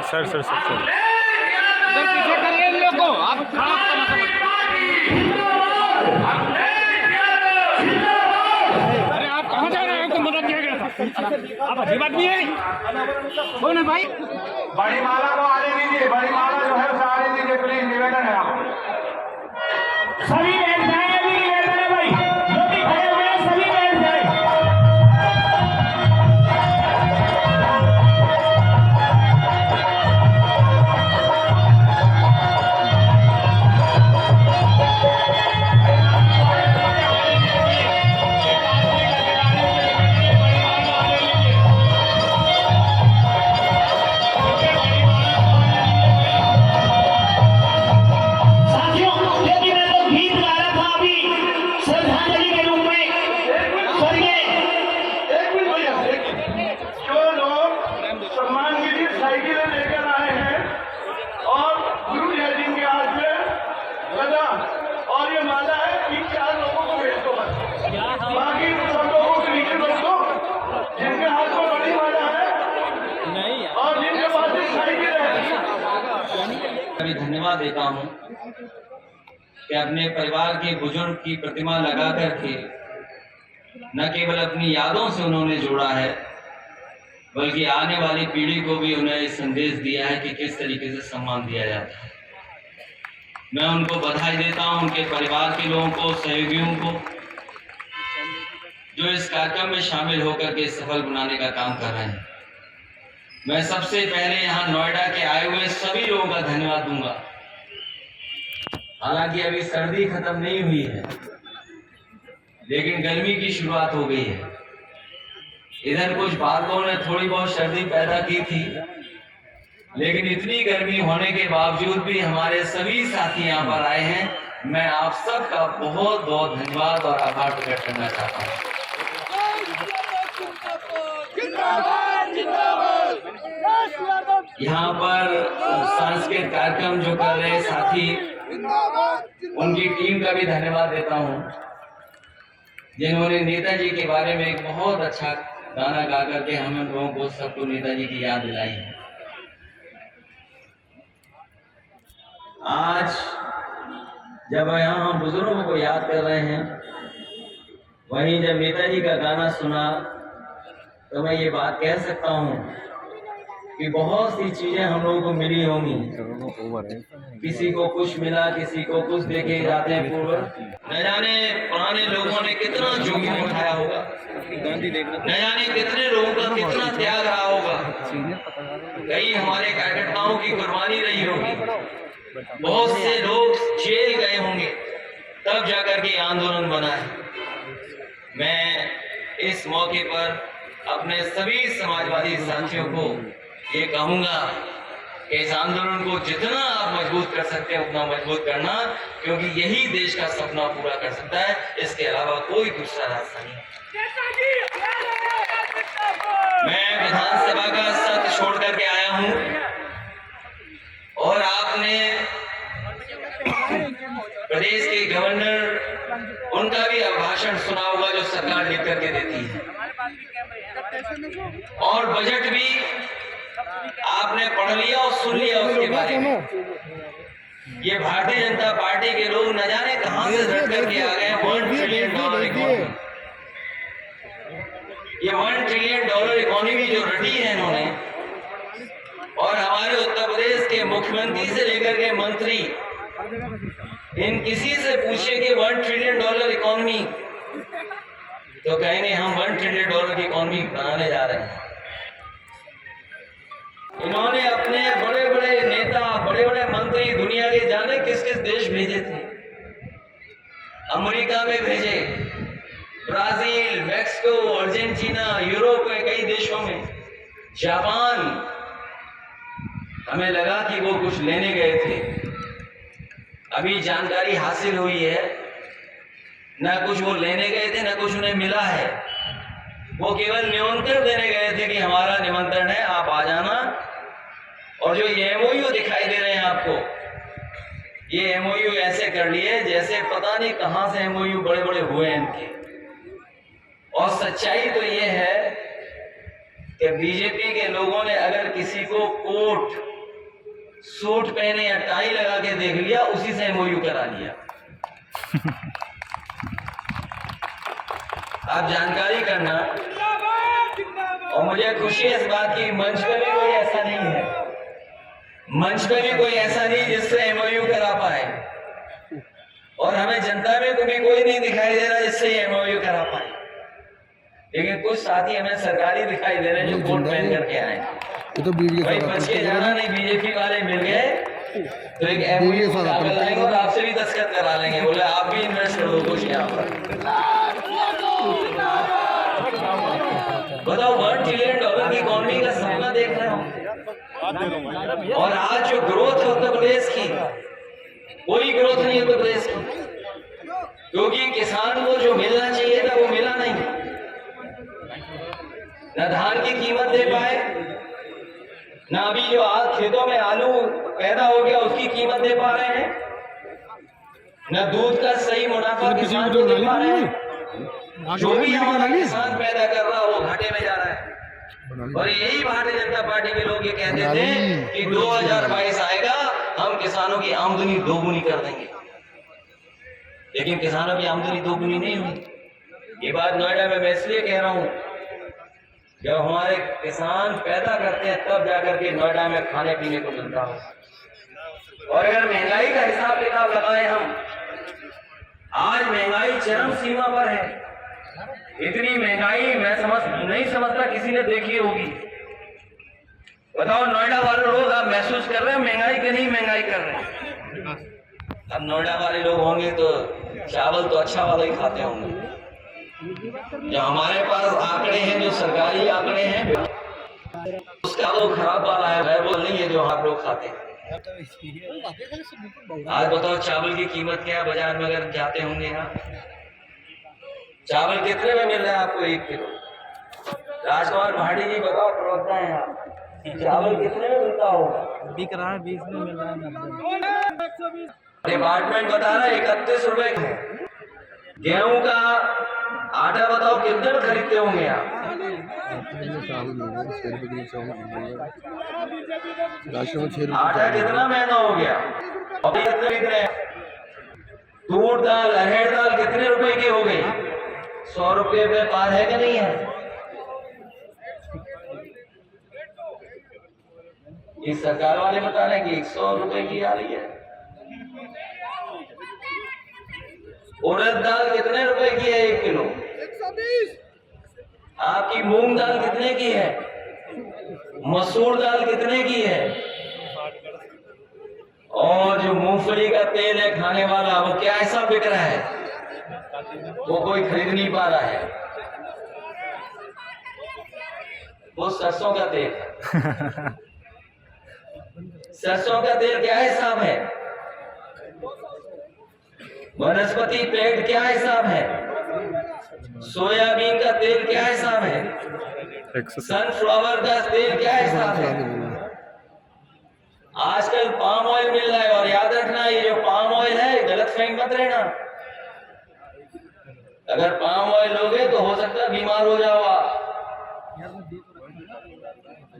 Sir sir sir sir इधर पीछे करिए इन लोग को, आप खड़ा तमाशा मत करो। अरे आप कहाँ जा रहे हैं? आपको मदद किया गया था, आप अजीब आदमी है। कौन है भाई? बड़ी माला को आने दीजिए, बड़ी माला जो है उसे आने दीजिए, प्लीज निवेदन है आपको। सभी बैठ जाए, अभी निवेदन है भाई, जो भी खड़े हुए हैं सभी बैठ जाए। और ये माला है 3-4 लोगों को भेज दो, बाकी सब लोगों के नीचे रख दो, जिनके हाथ में बड़ी माला है और जिनके पास साइकिल है। मैं धन्यवाद देता हूँ कि अपने परिवार के बुजुर्ग की प्रतिमा लगा करके न केवल अपनी यादों से उन्होंने जोड़ा है, बल्कि आने वाली पीढ़ी को भी उन्हें संदेश दिया है कि किस तरीके से सम्मान दिया जाता है। मैं उनको बधाई देता हूं, उनके परिवार के लोगों को, सहयोगियों को, जो इस कार्यक्रम में शामिल होकर के सफल बनाने का काम कर रहे हैं। मैं सबसे पहले यहाँ नोएडा के आए हुए सभी लोगों का धन्यवाद दूंगा। हालांकि अभी सर्दी खत्म नहीं हुई है, लेकिन गर्मी की शुरुआत हो गई है। इधर कुछ बालकों ने थोड़ी बहुत सर्दी पैदा की थी, लेकिन इतनी गर्मी होने के बावजूद भी हमारे सभी साथी यहाँ पर आए हैं। मैं आप सबका बहुत बहुत धन्यवाद और आभार प्रकट करना चाहता हूँ। यहाँ पर सांस्कृतिक कार्यक्रम जो कर रहे साथी, उनकी टीम का भी धन्यवाद देता हूँ, जिन्होंने नेताजी के बारे में एक बहुत अच्छा गाना गा करके हम लोगों को सबको नेताजी की याद दिलाई है। आज जब यहाँ हम बुजुर्गों को याद कर रहे हैं, वहीं जब नेताजी का गाना सुना तो मैं ये बात कह सकता हूँ कि बहुत सी चीजें हम लोगों को मिली होंगी। किसी को कुछ मिला, किसी को कुछ देखे जाते हैं पूर्व। न जाने पुराने लोगों ने कितना जोखिम उठाया होगा, न जाने कितने लोगों का कितना त्याग रहा होगा, कई हमारे कार्यकर्ताओं की कुर्बानी रही होगी, बहुत से लोग जेल गए होंगे, तब जाकर के आंदोलन बना है। मैं इस मौके पर अपने सभी समाजवादी साथियों को ये कहूंगा कि इस आंदोलन को जितना आप मजबूत कर सकते हैं उतना मजबूत करना, क्योंकि यही देश का सपना पूरा कर सकता है, इसके अलावा कोई दूसरा रास्ता नहीं। मैं विधानसभा का सत्र छोड़ करके आया हूं और आपने प्रदेश के गवर्नर, उनका भी भाषण सुना होगा जो सरकार लिख करके देती है, और बजट भी आपने पढ़ लिया और सुन लिया उसके बारे में। ये भारतीय जनता पार्टी के लोग न जाने कहां से रट करके आ गए 1 ट्रिलियन डॉलर इकोनॉमी। ये 1 ट्रिलियन डॉलर इकोनॉमी जो रटी है इन्होंने, और हमारे उत्तर प्रदेश के मुख्यमंत्री से लेकर के मंत्री, इन किसी से पूछे कि 1 ट्रिलियन डॉलर इकोनॉमी, तो कहेंगे हम 1 ट्रिलियन डॉलर की इकोनॉमी बनाने जा रहे हैं। इन्होंने अपने बड़े बड़े नेता, बड़े बड़े मंत्री दुनिया के जाने किस किस देश भेजे थे। अमेरिका में भेजे, ब्राजील, मैक्सिको, अर्जेंटीना, यूरोप के कई देशों में, जापान। हमें लगा कि वो कुछ लेने गए थे, अभी जानकारी हासिल हुई है न कुछ वो लेने गए थे न कुछ उन्हें मिला है। वो केवल निमंत्रण देने गए थे कि हमारा निमंत्रण है, आप आ जाना। और जो ये एमओयू दिखाई दे रहे हैं आपको, ये एमओयू ऐसे कर लिए जैसे पता नहीं कहां से एमओयू बड़े बड़े हुए हैं इनके। और सच्चाई तो ये है कि बीजेपी के लोगों ने अगर किसी को कोर्ट सूट पहने या टाई लगा के देख लिया, उसी से एमओयू करा लिया। आप जानकारी करना। और मुझे खुशी है इस बात की, मंच पे भी कोई ऐसा नहीं है, मंच पे भी कोई ऐसा नहीं जिससे एमओयू करा पाए, और हमें जनता में भी कोई नहीं दिखाई दे रहा जिससे एमओयू करा पाए। लेकिन कुछ साथी हमें सरकारी दिखाई दे रहे हैं जो कोट पहन करके आए। ये तो भाई बच के जाना नहीं, बीजेपी वाले मिल गए तो एक एमओयू लाएंगे और आपसे भी दस्तखत करा लेंगे। बोले आप भी इन्वेस्ट कर दो कुछ यहाँ पर। बताओ, $1 ट्रिलियन की इकोनॉमी का सपना देख रहे हो, और आज जो ग्रोथ है उत्तर प्रदेश की, कोई ग्रोथ नहीं है उत्तर प्रदेश की, क्योंकि किसान को जो मिलना चाहिए था वो मिला नहीं। न धान की कीमत दे पाए, न अभी जो आज खेतों में आलू पैदा हो गया उसकी कीमत दे पा रहे हैं, न दूध का सही मुनाफा किसान को दे पा रहे हैं। जो भी हमारा किसान पैदा कर रहा है वो घाटे में जा रहा है। और यही भारतीय जनता पार्टी के लोग ये कहते थे कि 2022 आएगा, हम किसानों की आमदनी दोगुनी कर देंगे, लेकिन किसानों की आमदनी दोगुनी नहीं हुई। ये बात नोएडा में मैं इसलिए कह रहा हूं, जब हमारे किसान पैदा करते हैं तब जाकर के नोएडा में खाने पीने को मिलता हो। और अगर महंगाई का हिसाब किताब लगाएं हम, आज महंगाई चरम सीमा पर है। इतनी महंगाई मैं नहीं समझता किसी ने देखी होगी। बताओ नोएडा वाले लोग आप महसूस कर रहे हैं महंगाई के नहीं महंगाई कर रहे हैं? अब नोएडा वाले लोग होंगे तो चावल तो अच्छा वाला ही खाते होंगे। जो हमारे पास आंकड़े हैं, जो सरकारी आंकड़े हैं, उसका वो खराब वाला है, वो नहीं है जो आप लोग खाते हैं। आज बताओ चावल की कीमत क्या है बाजार में? अगर जाते होंगे यहाँ, चावल कितने में मिल रहा है आपको 1 किलो? राजकुमार भाटी जी बताओ, प्रवक्ता है यहाँ, चावल कितने में मिलता होगा? बिक रहा है 20 में, मिल रहा है 90। डिपार्टमेंट बता रहा है 31 रुपए है। गेहूं का आटा बताओ कितने में खरीदते होंगे आप? आटा कितना महंगा हो गया, और कितने खरीद रहे हैं? तूर दाल, अरहर दाल कितने रुपए की हो गई? 100 रुपये पे पार है कि नहीं है? ये सरकार वाले बता रहे हैं कि 100 रुपए की आ रही है। उड़द दाल कितने रुपए की है 1 किलो? 120। आपकी मूंग दाल कितने की है? मसूर दाल कितने की है? और जो मूंगफली का तेल है खाने वाला, वो क्या ऐसा बिक रहा है? वो कोई खरीद नहीं पा रहा है। वो सरसों का तेल सरसों का तेल क्या हिसाब है? वनस्पति पेट क्या हिसाब है? सोयाबीन का तेल क्या हिसाब है? सनफ्लावर का तेल क्या हिसाब है? आजकल पाम ऑयल मिल रहा है, और याद रखना ये जो पाम ऑयल है गलत फहमी मत रहना। अगर पाम ऑयल लोगे तो हो सकता है बीमार हो जाओ।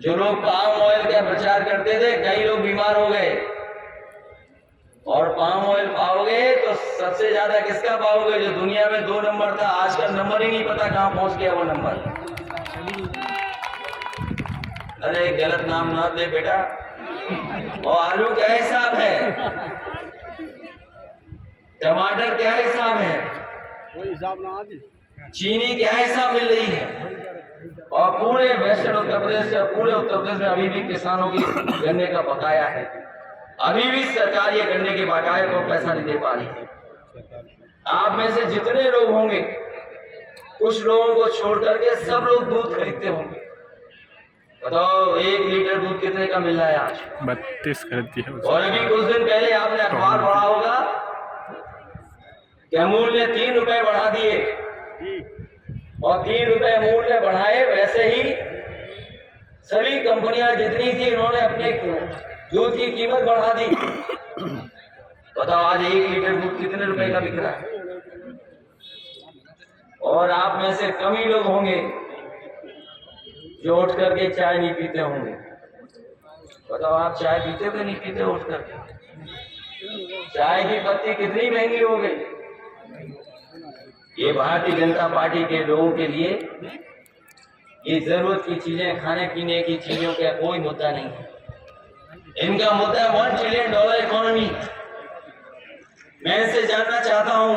जो लोग पाम ऑयल का प्रचार करते थे, कई लोग बीमार हो गए। और पाम ऑयल पाओगे तो सबसे ज्यादा किसका पाओगे? जो दुनिया में 2 नंबर था, आजकल नंबर ही नहीं पता कहां पहुंच गया वो नंबर। अरे गलत नाम ना दे बेटा। और आलू क्या हिसाब है? टमाटर क्या हिसाब है? चीनी क्या हिसाब मिल रही है? और पूरे वेस्टर्न उत्तर प्रदेश या पूरे उत्तर प्रदेश में अभी भी किसानों की गन्ने का बकाया है। अभी भी सरकार ये गन्ने के बकाये को पैसा नहीं दे पा रही है। आप में से जितने लोग होंगे, कुछ लोगों को छोड़ करके सब लोग दूध खरीदते होंगे। बताओ 1 लीटर दूध कितने का मिल रहा है आज? 32 खरीदती है। और अभी कुछ दिन पहले आपने अखबार पढ़ा होगा कि अमूल ने 3 रुपए बढ़ा दिए, और 3 रुपए अमूल ने बढ़ाए, वैसे ही सभी कंपनियां जितनी थी उन्होंने अपने दूध की कीमत बढ़ा दी। बताओ आज 1 लीटर दूध कितने रुपए का बिक रहा है? और आप में से कम ही लोग होंगे जो उठ करके चाय नहीं पीते होंगे। बताओ आप चाय पीते हो कि नहीं पीते हो उठकर? चाय की पत्ती कितनी महंगी हो गई। ये भारतीय जनता पार्टी के लोगों के लिए ये जरूरत की चीजें, खाने पीने की चीजों का कोई मुद्दा नहीं है। इनका मुद्दा है $1 ट्रिलियन इकोनॉमी। मैं इनसे जानना चाहता हूं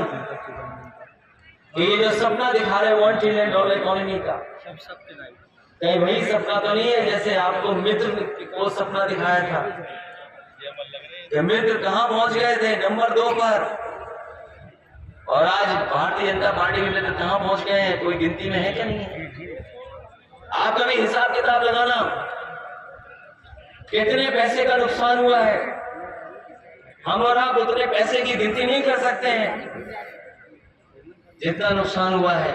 कि ये जो सपना दिखा रहे $1 ट्रिलियन इकोनॉमी का, कहीं वही सपना तो नहीं है जैसे आपको मित्र को सपना दिखाया था? कि मित्र कहां पहुंच गए थे? नंबर 2 पर। और आज भारतीय जनता पार्टी के मित्र कहां पहुंच गए हैं? कोई गिनती में है क्या? नहीं है। आप कभी हिसाब किताब लगाना, कितने पैसे का नुकसान हुआ है। हम और आप उतने पैसे की गिनती नहीं कर सकते हैं जितना नुकसान हुआ है।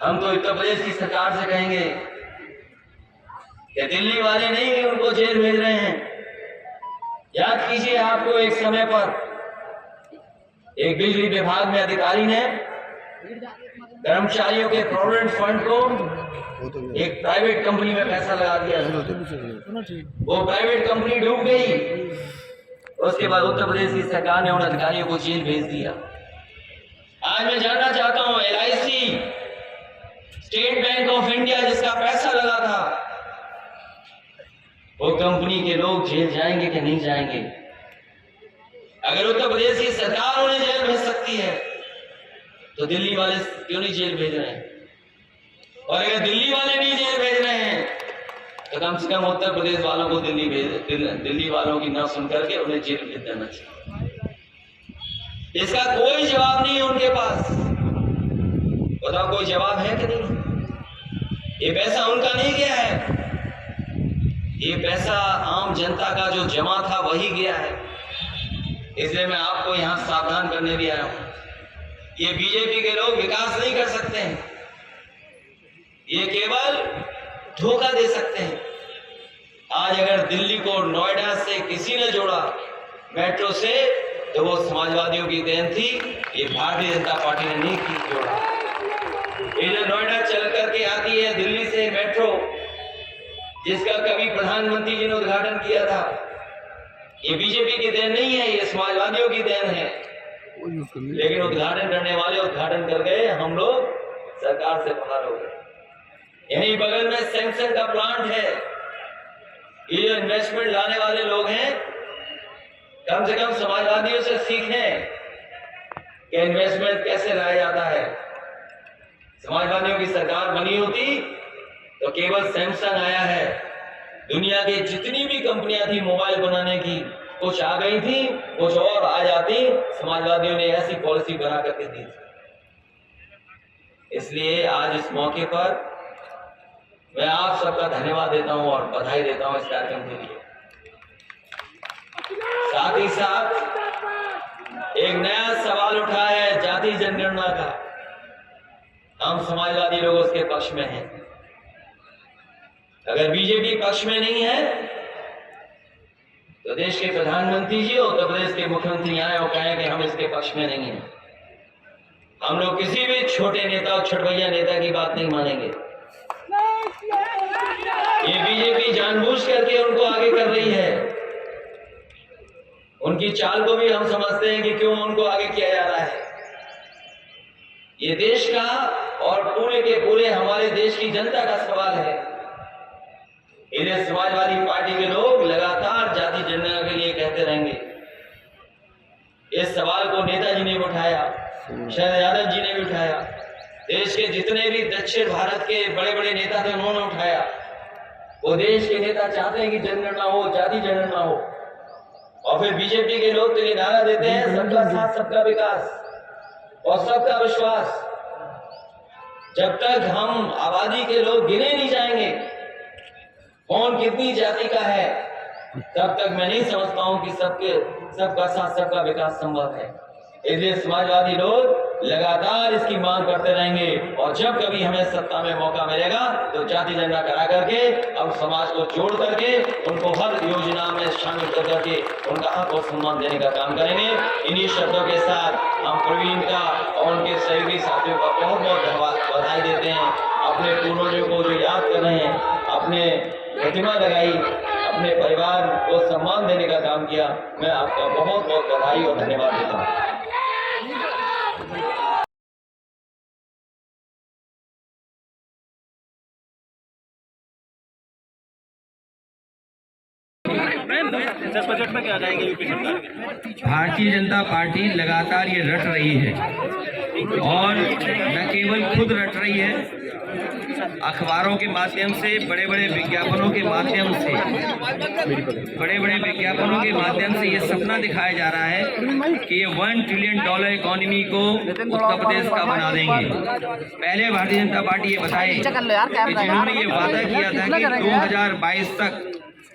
हम तो उत्तर प्रदेश की सरकार से कहेंगे कि दिल्ली वाले नहीं उनको जेल भेज रहे हैं। याद कीजिए, आपको एक समय पर एक बिजली विभाग में अधिकारी ने कर्मचारियों के प्रोविडेंट फंड को एक प्राइवेट कंपनी में पैसा लगा दिया। वो प्राइवेट कंपनी डूब गई। उसके बाद उत्तर प्रदेश की सरकार ने उन अधिकारियों को जेल भेज दिया। आज मैं जानना चाहता हूं, LIC, state bank of India, जिसका पैसा लगा था, वो कंपनी के लोग जेल जाएंगे कि नहीं जाएंगे? अगर उत्तर प्रदेश की सरकार उन्हें जेल भेज सकती है तो दिल्ली वाले क्यों नहीं जेल भेज रहे हैं? और अगर दिल्ली वाले नहीं जेल भेज रहे हैं तो कम से कम उत्तर प्रदेश वालों को दिल्ली वालों की ना सुन करके उन्हें जेल भेज देना चाहिए। इसका कोई जवाब नहीं है उनके पास। बताओ, कोई जवाब है कि नहीं? ये पैसा उनका नहीं गया है, ये पैसा आम जनता का जो जमा था वही गया है। इसलिए मैं आपको यहां सावधान करने भी आया हूं। ये बीजेपी के लोग विकास नहीं कर सकते हैं, ये केवल धोखा दे सकते हैं। आज अगर दिल्ली को नोएडा से किसी ने जोड़ा मेट्रो से, तो वो समाजवादियों की देन थी, ये भारतीय जनता पार्टी ने नहीं की जोड़ा। ये जो नोएडा चल करके आती है दिल्ली से मेट्रो, जिसका कभी प्रधानमंत्री जी ने उद्घाटन किया था, ये बीजेपी की देन नहीं है, ये समाजवादियों की देन है। लेकिन उद्घाटन करने वाले उद्घाटन कर गए, हम लोग सरकार से बाहर हो गए। यहीं बगल में सैमसंग का प्लांट है। ये जो इन्वेस्टमेंट लाने वाले लोग हैं, कम से कम समाजवादियों से सीखें कि इन्वेस्टमेंट कैसे लाया जाता है। समाजवादियों की सरकार बनी होती तो केवल सैमसंग आया है। दुनिया की जितनी भी कंपनियां थी मोबाइल बनाने की, कुछ आ गई थी, कुछ और आ जाती। समाजवादियों ने ऐसी पॉलिसी बना करके दी। इसलिए आज इस मौके पर मैं आप सबका धन्यवाद देता हूं और बधाई देता हूं इस कार्यक्रम के लिए। साथ ही साथ एक नया सवाल उठा है जाति जनगणना का। हम समाजवादी लोग उसके पक्ष में हैं। अगर बीजेपी पक्ष में नहीं है तो देश के प्रधानमंत्री जी और उत्तर प्रदेश के मुख्यमंत्री आए और कहें कि हम इसके पक्ष में नहीं हैं। हम लोग किसी भी छोटे नेता और छठभैया नेता की बात नहीं मानेंगे। ये बीजेपी जानबूझ करके उनको आगे कर रही है। उनकी चाल को भी हम समझते हैं कि क्यों उनको आगे किया जा रहा है। ये देश का और पूरे के पूरे हमारे देश की जनता का सवाल है। इन्हें समाजवादी पार्टी के लोग लगातार जाति जनगणना के लिए कहते रहेंगे। इस सवाल को नेताजी ने भी उठाया, शरद यादव जी ने भी उठाया, देश के जितने भी दक्षिण भारत के बड़े बड़े नेता थे उन्होंने उठाया। वो देश के नेता चाहते हैं कि जनगणना हो, जाति जनगणना हो। और फिर बीजेपी के लोग तो ये नारा देते हैं सबका साथ सबका विकास और सबका विश्वास। जब तक हम आबादी के लोग गिने नहीं जाएंगे कौन कितनी जाति का है, तब तक मैं नहीं समझता हूं कि सबका साथ सबका विकास संभव है। इसलिए समाजवादी लोग लगातार इसकी मांग करते रहेंगे और जब कभी हमें सत्ता में मौका मिलेगा तो जाति जनगणना करा करके हम समाज को जोड़ करके उनको हर योजना में शामिल कर करके उनका हक और सम्मान देने का काम करेंगे। इन्हीं शब्दों के साथ हम प्रवीण का और उनके सहयोगी साथियों का बहुत बहुत बधाई देते हैं। अपने पूर्वजों को जो याद कर रहे हैं, अपने प्रतिमा लगाई, अपने परिवार को सम्मान देने का काम किया। मैं आपका बहुत बहुत बधाई और धन्यवाद देता हूँ। बजट में क्या जाएंगे यूपी सरकार के? भारतीय जनता पार्टी लगातार ये रट रही है और न केवल खुद रट रही है, अखबारों के माध्यम से, बड़े बड़े विज्ञापनों के माध्यम से ये सपना दिखाया जा रहा है कि ये $1 ट्रिलियन इकोनॉमी को उत्तर प्रदेश का बना देंगे। पहले भारतीय जनता पार्टी ये बताए कि जिन्होंने ये वादा किया था कि 2022 तक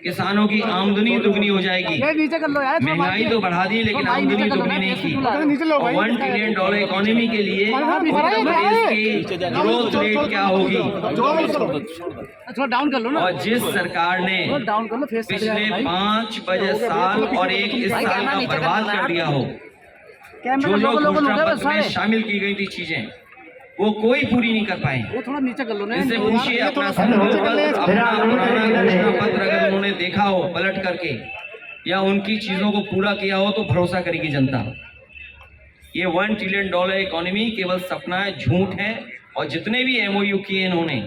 किसानों की आमदनी दुगनी हो जाएगी। महंगाई तो बढ़ा दी लेकिन आमदनी दुगनी नहीं की। और $1 ट्रिलियन इकोनॉमी के लिए उत्तर प्रदेश की ग्रोथ रेट क्या होगी? और जिस सरकार ने पिछले 5 बजट साल और एक इस साल का बर्बाद कर दिया हो, जो घोषणा पत्र में शामिल की गई थी चीजें, वो कोई पूरी नहीं कर पाए। इनसे पूछिए अपना पुराना घोषणा पत्र अगर उन्होंने देखा हो पलट करके या उनकी चीजों को पूरा किया हो तो भरोसा करेगी जनता। ये $1 ट्रिलियन इकोनॉमी केवल सपना है, झूठ है। और जितने भी MOU किए इन्होंने,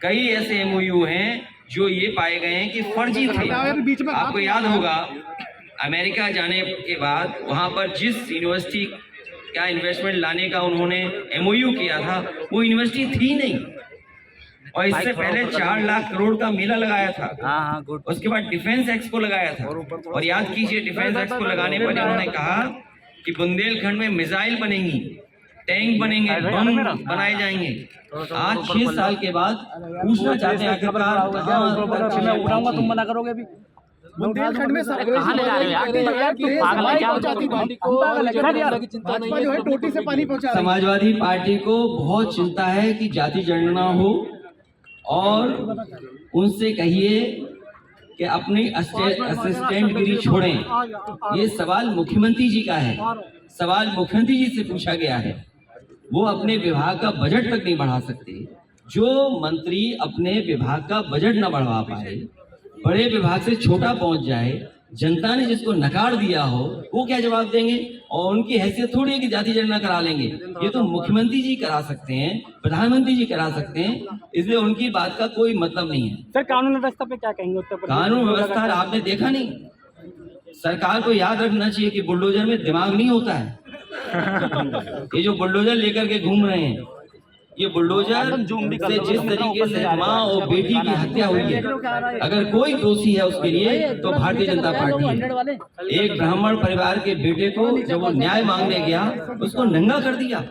कई ऐसे MOU हैं जो ये पाए गए हैं कि फर्जी थे। आपको याद होगा अमेरिका जाने के बाद वहाँ पर जिस यूनिवर्सिटी क्या इन्वेस्टमेंट लाने का उन्होंने MOU किया था, वो यूनिवर्सिटी थी नहीं। और इससे पहले 4 लाख करोड़ का मेला लगाया था। उसके बाद डिफेंस एक्सपो लगाया था। और याद कीजिए, डिफेंस एक्सपो लगाने पर उन्होंने कहा कि बुंदेलखंड में मिसाइल बनेंगी, टैंक बनेंगे, बम बनाए जाएंगे। आज 6 साल के बाद पूछना चाहते हैं आखिरकार उड़ाऊंगा, तुम मना करोगे अभी? बुंदेलखंड में समाजवादी पार्टी को बहुत चिंता है कि जाति जनगणना हो और उनसे कहिए कि अपनी असिस्टेंट गिरी छोड़ें। ये सवाल मुख्यमंत्री जी का है, सवाल मुख्यमंत्री जी से पूछा गया है। वो अपने विभाग का बजट तक नहीं बढ़ा सकते। जो मंत्री अपने विभाग का बजट न बढ़वा पाए, बड़े विभाग से छोटा पहुंच जाए, जनता ने जिसको नकार दिया हो, वो क्या जवाब देंगे? और उनकी हैसियत थोड़ी है कि जाति जनगणना करा लेंगे। ये तो मुख्यमंत्री जी करा सकते हैं, प्रधानमंत्री जी करा सकते हैं, इसलिए उनकी बात का कोई मतलब नहीं है। सर, कानून व्यवस्था पे क्या कहेंगे उत्तर प्रदेश? कानून व्यवस्था आपने देखा नहीं। सरकार को याद रखना चाहिए कि बुलडोजर में दिमाग नहीं होता है। ये जो बुलडोजर लेकर के घूम रहे हैं, ये बुलडोजर से जिस तरीके से माँ और बेटी की हत्या हुई है, अगर कोई दोषी है उसके लिए तो भारतीय जनता पार्टी है। एक ब्राह्मण परिवार के बेटे को जब वो न्याय मांगने गया, उसको नंगा कर दिया।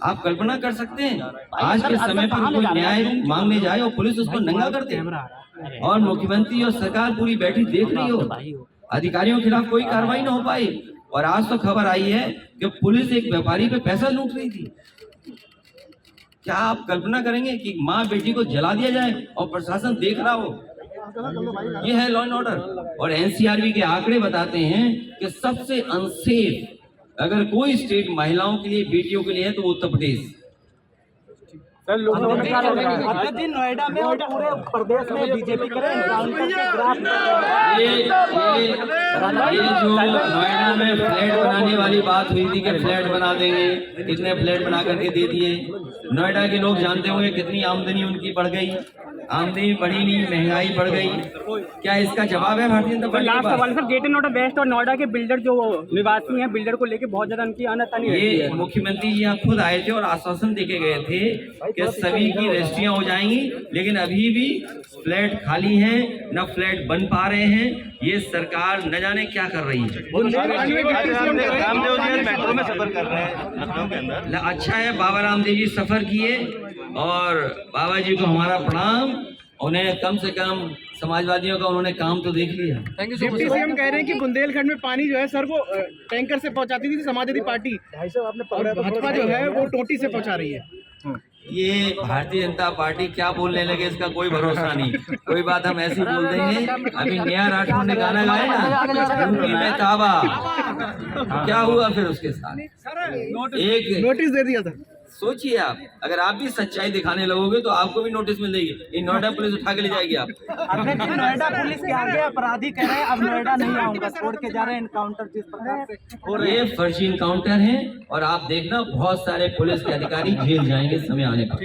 आप कल्पना कर सकते हैं आज के समय पर कोई न्याय मांगने जाए और पुलिस उसको नंगा कर दे, और मुख्यमंत्री और सरकार पूरी बैठी देख रही हो, अधिकारियों के खिलाफ कोई कार्रवाई न हो पाई। और आज तो खबर आई है कि पुलिस एक व्यापारी पे पैसा लूट रही थी। क्या आप कल्पना करेंगे कि माँ बेटी को जला दिया जाए और प्रशासन देख रहा हो? ये है लॉ एंड ऑर्डर। और NCRB के आंकड़े बताते हैं कि सबसे अनसेफ अगर कोई स्टेट महिलाओं के लिए, बेटियों के लिए है तो उत्तर प्रदेश। नोएडा में और पूरे प्रदेश में बीजेपी करे ये जो नोएडा में फ्लैट बनाने वाली बात हुई थी कि फ्लैट बना देंगे, कितने फ्लैट बना करके दे दिए। नोएडा के लोग जानते होंगे कितनी आमदनी उनकी बढ़ गई। आमदनी बढ़ी नहीं, महंगाई बढ़ गई। क्या इसका जवाब है भारतीय जनता पार्टी? लास्ट सवाल सर, गेट नोएडा वेस्ट और नोएडा के बिल्डर जो निवासी हैं, बिल्डर को लेके बहुत ज्यादा उनकी अनतानी ये मुख्यमंत्री जी यहाँ खुद आए थे और आश्वासन देके गए थे कि सभी की रजिस्ट्रियां हो जाएंगी, लेकिन अभी भी फ्लैट खाली हैं, न फ्लैट बन पा रहे हैं। ये सरकार न जाने क्या कर रही है। रामदेव जी मेट्रो में सफर कर रहे हैं लखनऊ के अंदर। अच्छा है, बाबा रामदेव जी सफर किए और बाबा जी को हमारा प्रणाम। उन्हें कम से कम समाजवादियों का उन्होंने काम तो देख लिया। डिप्टी सीएम कह रहे हैं कि बुंदेलखंड में पानी जो है सर वो टैंकर से पहुंचाती थी समाजवादी पार्टी, और भाजपा जो है वो टोटी से पहुंचा रही है। ये भारतीय जनता पार्टी क्या बोलने लगे इसका कोई भरोसा नहीं। कोई बात हम ऐसी बोल देंगे। अभी नेहा राठौर ने गाना गाया ना, यूपी में ताबा, क्या हुआ फिर उसके साथ? एक नोटिस दे दिया था। सोचिए आप, अगर आप भी सच्चाई दिखाने लगोगे तो आपको भी नोटिस मिलेगी। ये नोएडा पुलिस उठा के ले जाएगी आप। अध्यक्ष जी, नोएडा पुलिस के आगे अपराधी कह रहे हैं अब नोएडा नहीं आऊंगा, छोड़ के जा रहे हैं। इनकाउंटर जिस प्रकार से हो रहे ये फर्जी इनकाउंटर है और आप देखना बहुत सारे पुलिस के अधिकारी जेल जाएंगे समय आने पर।